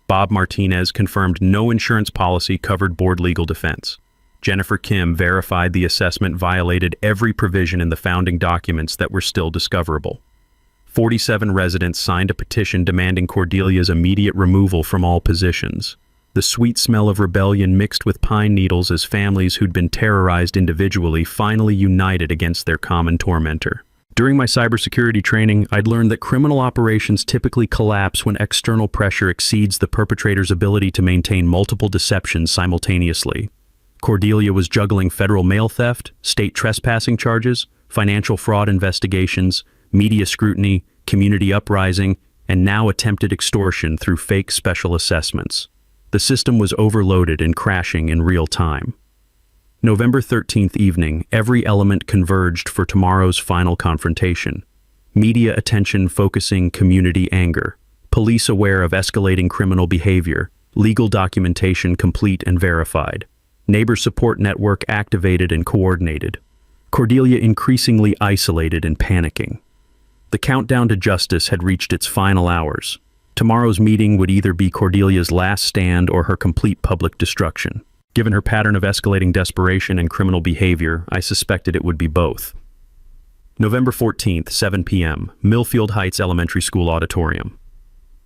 Bob Martinez confirmed no insurance policy covered board legal defense. Jennifer Kim verified the assessment violated every provision in the founding documents that were still discoverable. 47 residents signed a petition demanding Cordelia's immediate removal from all positions. The sweet smell of rebellion mixed with pine needles as families who'd been terrorized individually finally united against their common tormentor. During my cybersecurity training, I'd learned that criminal operations typically collapse when external pressure exceeds the perpetrator's ability to maintain multiple deceptions simultaneously. Cordelia was juggling federal mail theft, state trespassing charges, financial fraud investigations, media scrutiny, community uprising, and now attempted extortion through fake special assessments. The system was overloaded and crashing in real time. November 13th evening, every element converged for tomorrow's final confrontation. Media attention focusing community anger, police aware of escalating criminal behavior, legal documentation complete and verified, neighbor support network activated and coordinated, Cordelia increasingly isolated and panicking. The countdown to justice had reached its final hours. Tomorrow's meeting would either be Cordelia's last stand or her complete public destruction. Given her pattern of escalating desperation and criminal behavior, I suspected it would be both. November 14th, 7 p.m., Millfield Heights Elementary School Auditorium.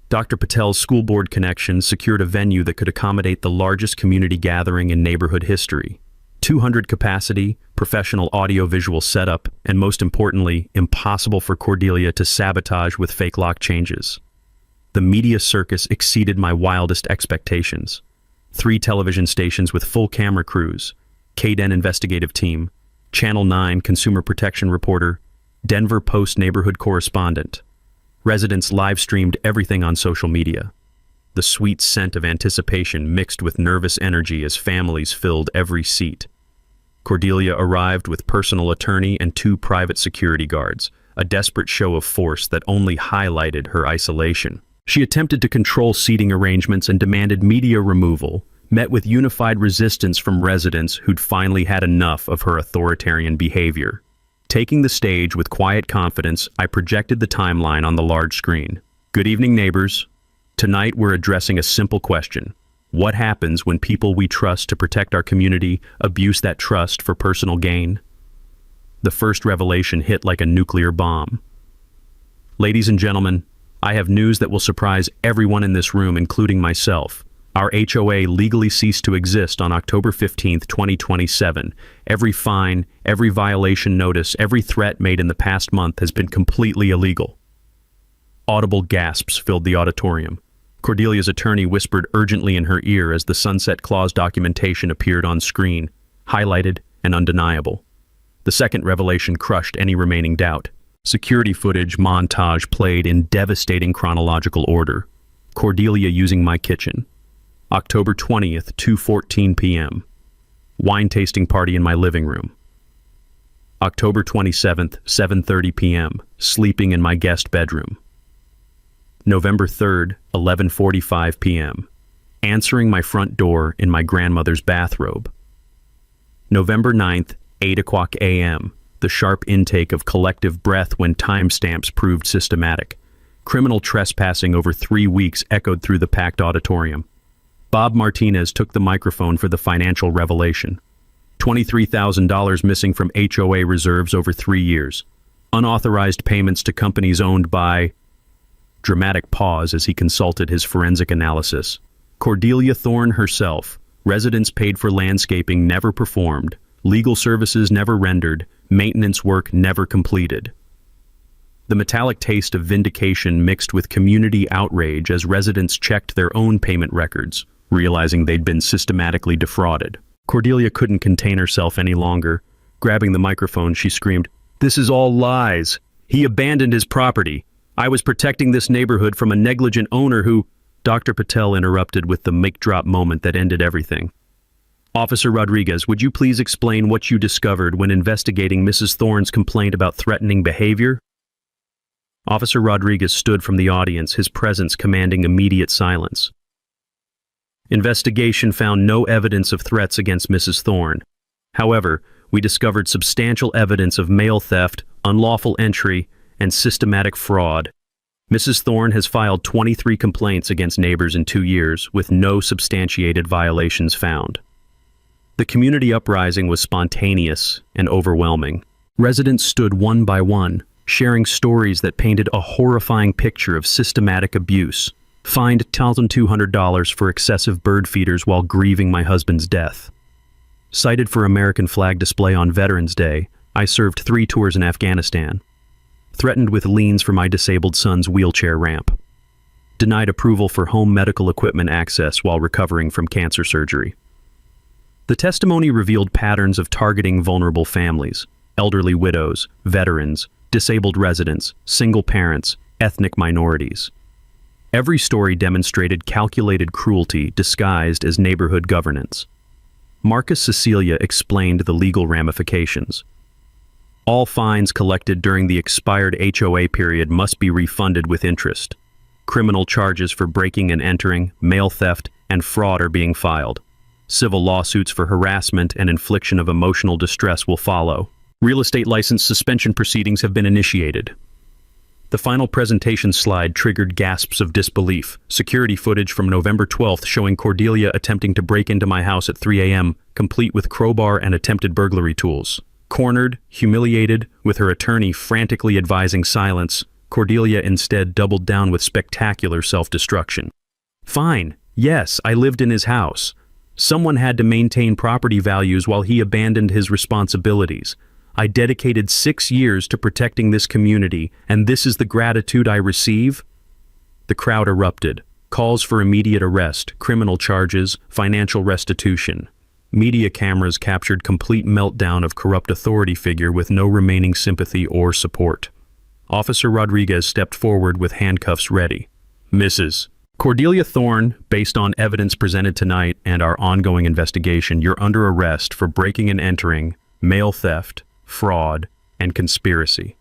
Dr. Patel's school board connections secured a venue that could accommodate the largest community gathering in neighborhood history. 200 capacity, professional audio-visual setup, and most importantly, impossible for Cordelia to sabotage with fake lock changes. The media circus exceeded my wildest expectations. 3 television stations with full camera crews, KDEN investigative team, Channel 9 consumer protection reporter, Denver Post neighborhood correspondent. Residents live-streamed everything on social media. The sweet scent of anticipation mixed with nervous energy as families filled every seat. Cordelia arrived with personal attorney and 2 private security guards, a desperate show of force that only highlighted her isolation. She attempted to control seating arrangements and demanded media removal, met with unified resistance from residents who'd finally had enough of her authoritarian behavior. Taking the stage with quiet confidence, I projected the timeline on the large screen. Good evening, neighbors. Tonight we're addressing a simple question. What happens when people we trust to protect our community abuse that trust for personal gain? The first revelation hit like a nuclear bomb. Ladies and gentlemen, I have news that will surprise everyone in this room, including myself. Our HOA legally ceased to exist on October 15, 2027. Every fine, every violation notice, every threat made in the past month has been completely illegal. Audible gasps filled the auditorium. Cordelia's attorney whispered urgently in her ear as the Sunset Clause documentation appeared on screen, highlighted and undeniable. The second revelation crushed any remaining doubt. Security footage montage played in devastating chronological order. Cordelia using my kitchen. October 20th, 2:14 p.m. Wine tasting party in my living room. October 27th, 7:30 p.m. Sleeping in my guest bedroom. November 3rd, 11:45 p.m. answering my front door in my grandmother's bathrobe. November 9th, 8 o'clock a.m., the sharp intake of collective breath when timestamps proved systematic. Criminal trespassing over 3 weeks echoed through the packed auditorium. Bob Martinez took the microphone for the financial revelation. $23,000 missing from HOA reserves over 3 years. Unauthorized payments to companies owned by... Dramatic pause as he consulted his forensic analysis. Cordelia Thorne herself. Residents paid for landscaping never performed. Legal services never rendered. Maintenance work never completed. The metallic taste of vindication mixed with community outrage as residents checked their own payment records, realizing they'd been systematically defrauded. Cordelia couldn't contain herself any longer. Grabbing the microphone, she screamed, "This is all lies. He abandoned his property. I was protecting this neighborhood from a negligent owner who..." Dr. Patel interrupted with the mic-drop moment that ended everything. "Officer Rodriguez, would you please explain what you discovered when investigating Mrs. Thorne's complaint about threatening behavior?" Officer Rodriguez stood from the audience, his presence commanding immediate silence. "Investigation found no evidence of threats against Mrs. Thorne. However, we discovered substantial evidence of mail theft, unlawful entry, and systematic fraud. Mrs. Thorne has filed 23 complaints against neighbors in 2 years, with no substantiated violations found." The community uprising was spontaneous and overwhelming. Residents stood one by one, sharing stories that painted a horrifying picture of systematic abuse. "Fined $1,200 for excessive bird feeders while grieving my husband's death." Cited for American flag display on Veterans Day, I served 3 tours in Afghanistan. Threatened with liens for my disabled son's wheelchair ramp. Denied approval for home medical equipment access while recovering from cancer surgery. The testimony revealed patterns of targeting vulnerable families, elderly widows, veterans, disabled residents, single parents, ethnic minorities. Every story demonstrated calculated cruelty disguised as neighborhood governance. Marcus Cecilia explained the legal ramifications. "All fines collected during the expired HOA period must be refunded with interest. Criminal charges for breaking and entering, mail theft, and fraud are being filed. Civil lawsuits for harassment and infliction of emotional distress will follow. Real estate license suspension proceedings have been initiated." The final presentation slide triggered gasps of disbelief. Security footage from November 12th showing Cordelia attempting to break into my house at 3 a.m., complete with crowbar and attempted burglary tools. Cornered, humiliated, with her attorney frantically advising silence, Cordelia instead doubled down with spectacular self-destruction. "Fine, yes, I lived in his house. Someone had to maintain property values while he abandoned his responsibilities. I dedicated 6 years to protecting this community, and this is the gratitude I receive?" The crowd erupted. Calls for immediate arrest, criminal charges, financial restitution. Media cameras captured complete meltdown of corrupt authority figure with no remaining sympathy or support. Officer Rodriguez stepped forward with handcuffs ready. "Mrs. Cordelia Thorne, based on evidence presented tonight and our ongoing investigation, you're under arrest for breaking and entering, mail theft, fraud, and conspiracy."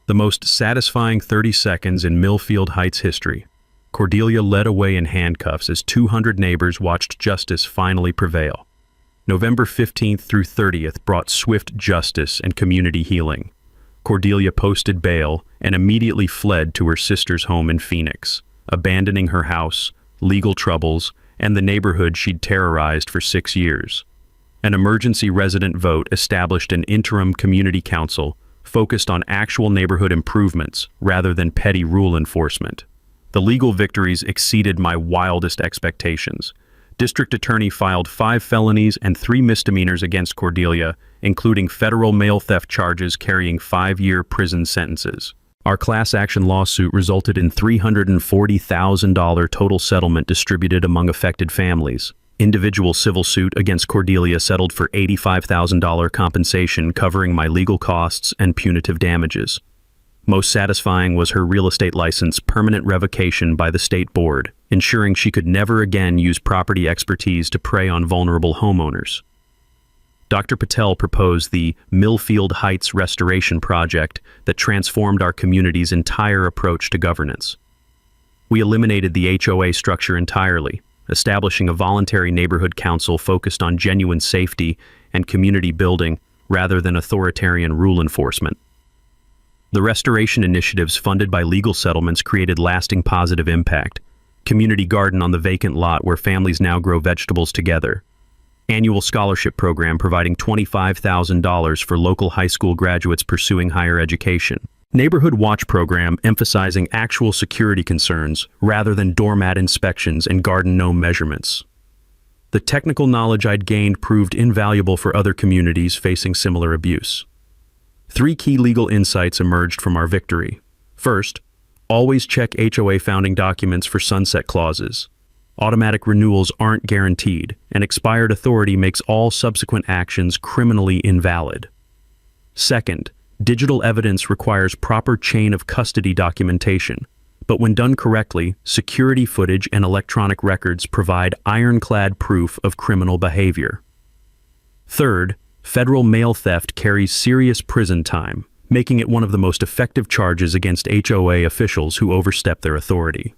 The most satisfying 30 seconds in Millfield Heights history. Cordelia led away in handcuffs as 200 neighbors watched justice finally prevail. November 15th through 30th brought swift justice and community healing. Cordelia posted bail and immediately fled to her sister's home in Phoenix, abandoning her house, legal troubles, and the neighborhood she'd terrorized for 6 years. An emergency resident vote established an interim community council focused on actual neighborhood improvements rather than petty rule enforcement. The legal victories exceeded my wildest expectations. District Attorney filed 5 felonies and 3 misdemeanors against Cordelia, including federal mail theft charges carrying 5-year prison sentences. Our class action lawsuit resulted in $340,000 total settlement distributed among affected families. Individual civil suit against Cordelia settled for $85,000 compensation covering my legal costs and punitive damages. Most satisfying was her real estate license permanent revocation by the state board, ensuring she could never again use property expertise to prey on vulnerable homeowners. Dr. Patel proposed the Millfield Heights Restoration Project that transformed our community's entire approach to governance. We eliminated the HOA structure entirely, establishing a voluntary neighborhood council focused on genuine safety and community building rather than authoritarian rule enforcement. The restoration initiatives funded by legal settlements created lasting positive impact. Community garden on the vacant lot where families now grow vegetables together. Annual scholarship program providing $25,000 for local high school graduates pursuing higher education. Neighborhood watch program emphasizing actual security concerns rather than doormat inspections and garden gnome measurements. The technical knowledge I'd gained proved invaluable for other communities facing similar abuse. 3 key legal insights emerged from our victory. First, always check HOA founding documents for sunset clauses. Automatic renewals aren't guaranteed, and expired authority makes all subsequent actions criminally invalid. Second, digital evidence requires proper chain of custody documentation, but when done correctly, security footage and electronic records provide ironclad proof of criminal behavior. Third, federal mail theft carries serious prison time, making it one of the most effective charges against HOA officials who overstep their authority.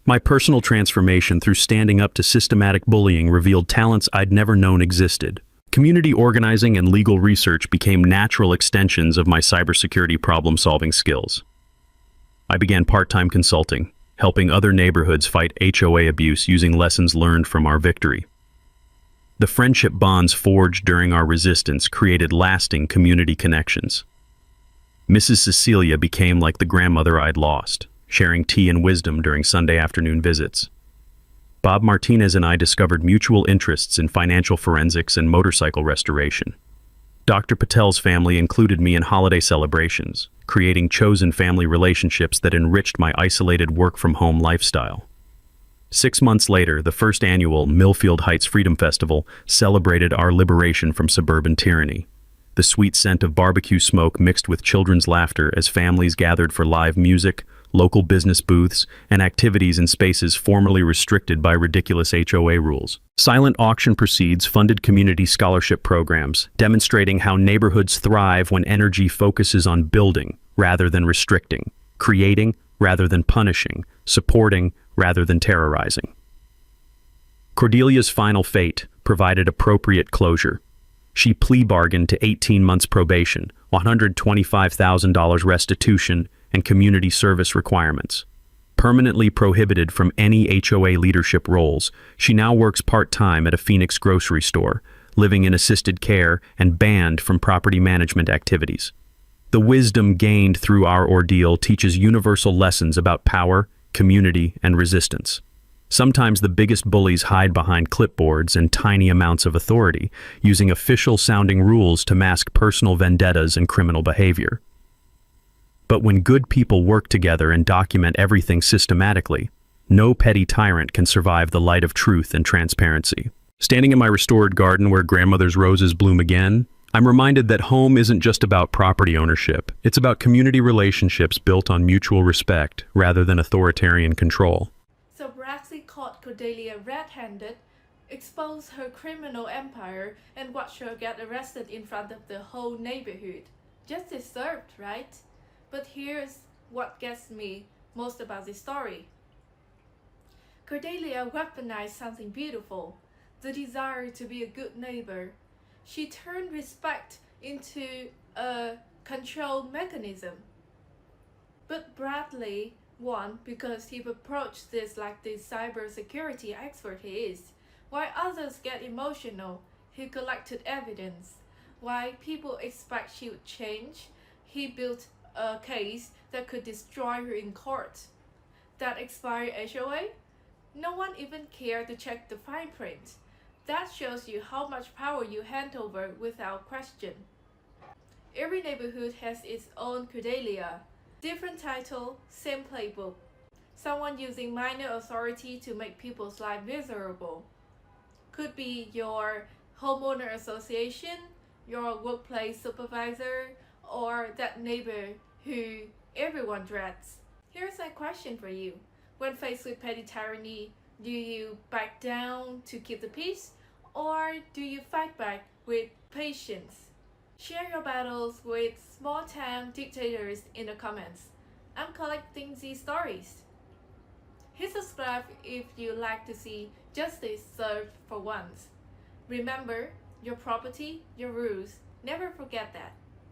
My personal transformation through standing up to systematic bullying revealed talents I'd never known existed. Community organizing and legal research became natural extensions of my cybersecurity problem-solving skills. I began part-time consulting, helping other neighborhoods fight HOA abuse using lessons learned from our victory. The friendship bonds forged during our resistance created lasting community connections. Mrs. Cecilia became like the grandmother I'd lost, sharing tea and wisdom during Sunday afternoon visits. Bob Martinez and I discovered mutual interests in financial forensics and motorcycle restoration. Dr. Patel's family included me in holiday celebrations, creating chosen family relationships that enriched my isolated work-from-home lifestyle. 6 months later, the first annual Millfield Heights Freedom Festival celebrated our liberation from suburban tyranny. The sweet scent of barbecue smoke mixed with children's laughter as families gathered for live music, local business booths, and activities in spaces formerly restricted by ridiculous HOA rules. Silent auction proceeds funded community scholarship programs, demonstrating how neighborhoods thrive when energy focuses on building rather than restricting, creating rather than punishing, supporting rather than terrorizing. Cordelia's final fate provided appropriate closure. She plea bargained to 18 months probation, $125,000 restitution, and community service requirements. Permanently prohibited from any HOA leadership roles, she now works part-time at a Phoenix grocery store, living in assisted care and banned from property management activities. The wisdom gained through our ordeal teaches universal lessons about power, community, and resistance. Sometimes the biggest bullies hide behind clipboards and tiny amounts of authority, using official-sounding rules to mask personal vendettas and criminal behavior. But when good people work together and document everything systematically, no petty tyrant can survive the light of truth and transparency. Standing in my restored garden where grandmother's roses bloom again, I'm reminded that home isn't just about property ownership. It's about community relationships built on mutual respect rather than authoritarian control. So Bradley caught Cordelia red-handed, exposed her criminal empire, and watched her get arrested in front of the whole neighborhood. Justice served, right? But here's what gets me most about this story. Cordelia weaponized something beautiful, the desire to be a good neighbor. She turned respect into a control mechanism. But Bradley won because he approached this like the cybersecurity expert he is. While others get emotional, he collected evidence. While people expect she would change, he built a case that could destroy her in court. That expired HOA? No one even cared to check the fine print. That shows you how much power you hand over without question. Every neighborhood has its own Cordelia. Different title, same playbook. Someone using minor authority to make people's life miserable. Could be your homeowner association, your workplace supervisor, or that neighbor who everyone dreads. Here's a question for you. When faced with petty tyranny, do you back down to keep the peace, or do you fight back with patience? Share your battles with small-town dictators in the comments. I'm collecting these stories. Hit subscribe if you like to see Justice served for once. Remember, your property, your rules. Never forget that.